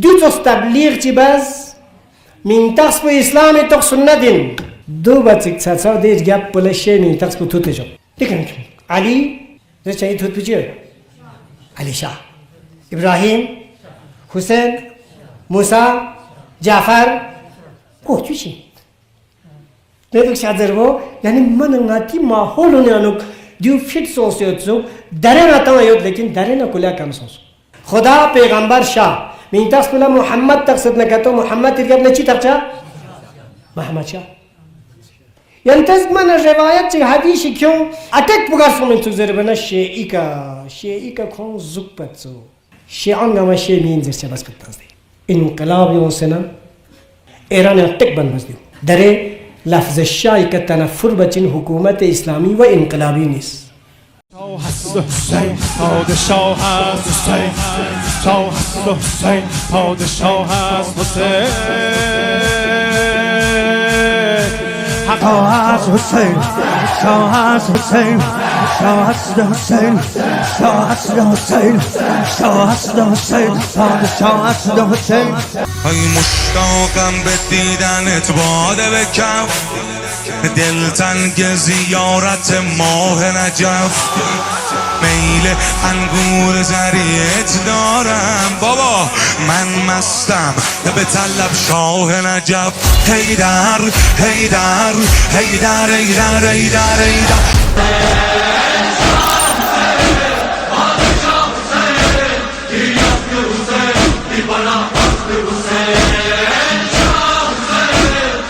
دو تستبلیغ چی بس من تقص په اسلام تق سنتين دو باتك تساو ديج جاب بلا شيء من تقص په توته جو دیکھیں علي زه چاہیے توت پچے علي شاه ابراهيم حسين موسى جعفر کوچی نه شادر و یعنی من ناتی ماحول نیانوک دیو فیت سوسیوتسو درن آتا یاد لیکن درن کلیا کم سوس خدا پیغمبر شاه من تقص بلا محمد تقصد نکاتو محمد ترکب نچی تقصد محمد شاه یعنی من روایت چه حدیثی کیوں اٹک بگار سومن تو زربنا شیعی کا کون زکبت سو شیعان گما شیع مینزر چه بس بتاز دی انقلاب یون سنا ایران اٹک بند بس دیو دره لفظ شای که تنفر بچین حکومت اسلامی و انقلابی نیست پادشاه هست حسین شاه هست حسین پادشاه هست حسین شاه هست حسین شاه هست حسین شاه هست حسین شاه هست حسین شاه هست حسین پادشاه هست حسین ای مشتاقم به دیدنت باده به کف دلتنگ زیارت ماه نجف میل انگور زریعت دارم بابا من مستم به طلب شاه نجف هیدر هیدر هیدر هیدر هیدر هیدر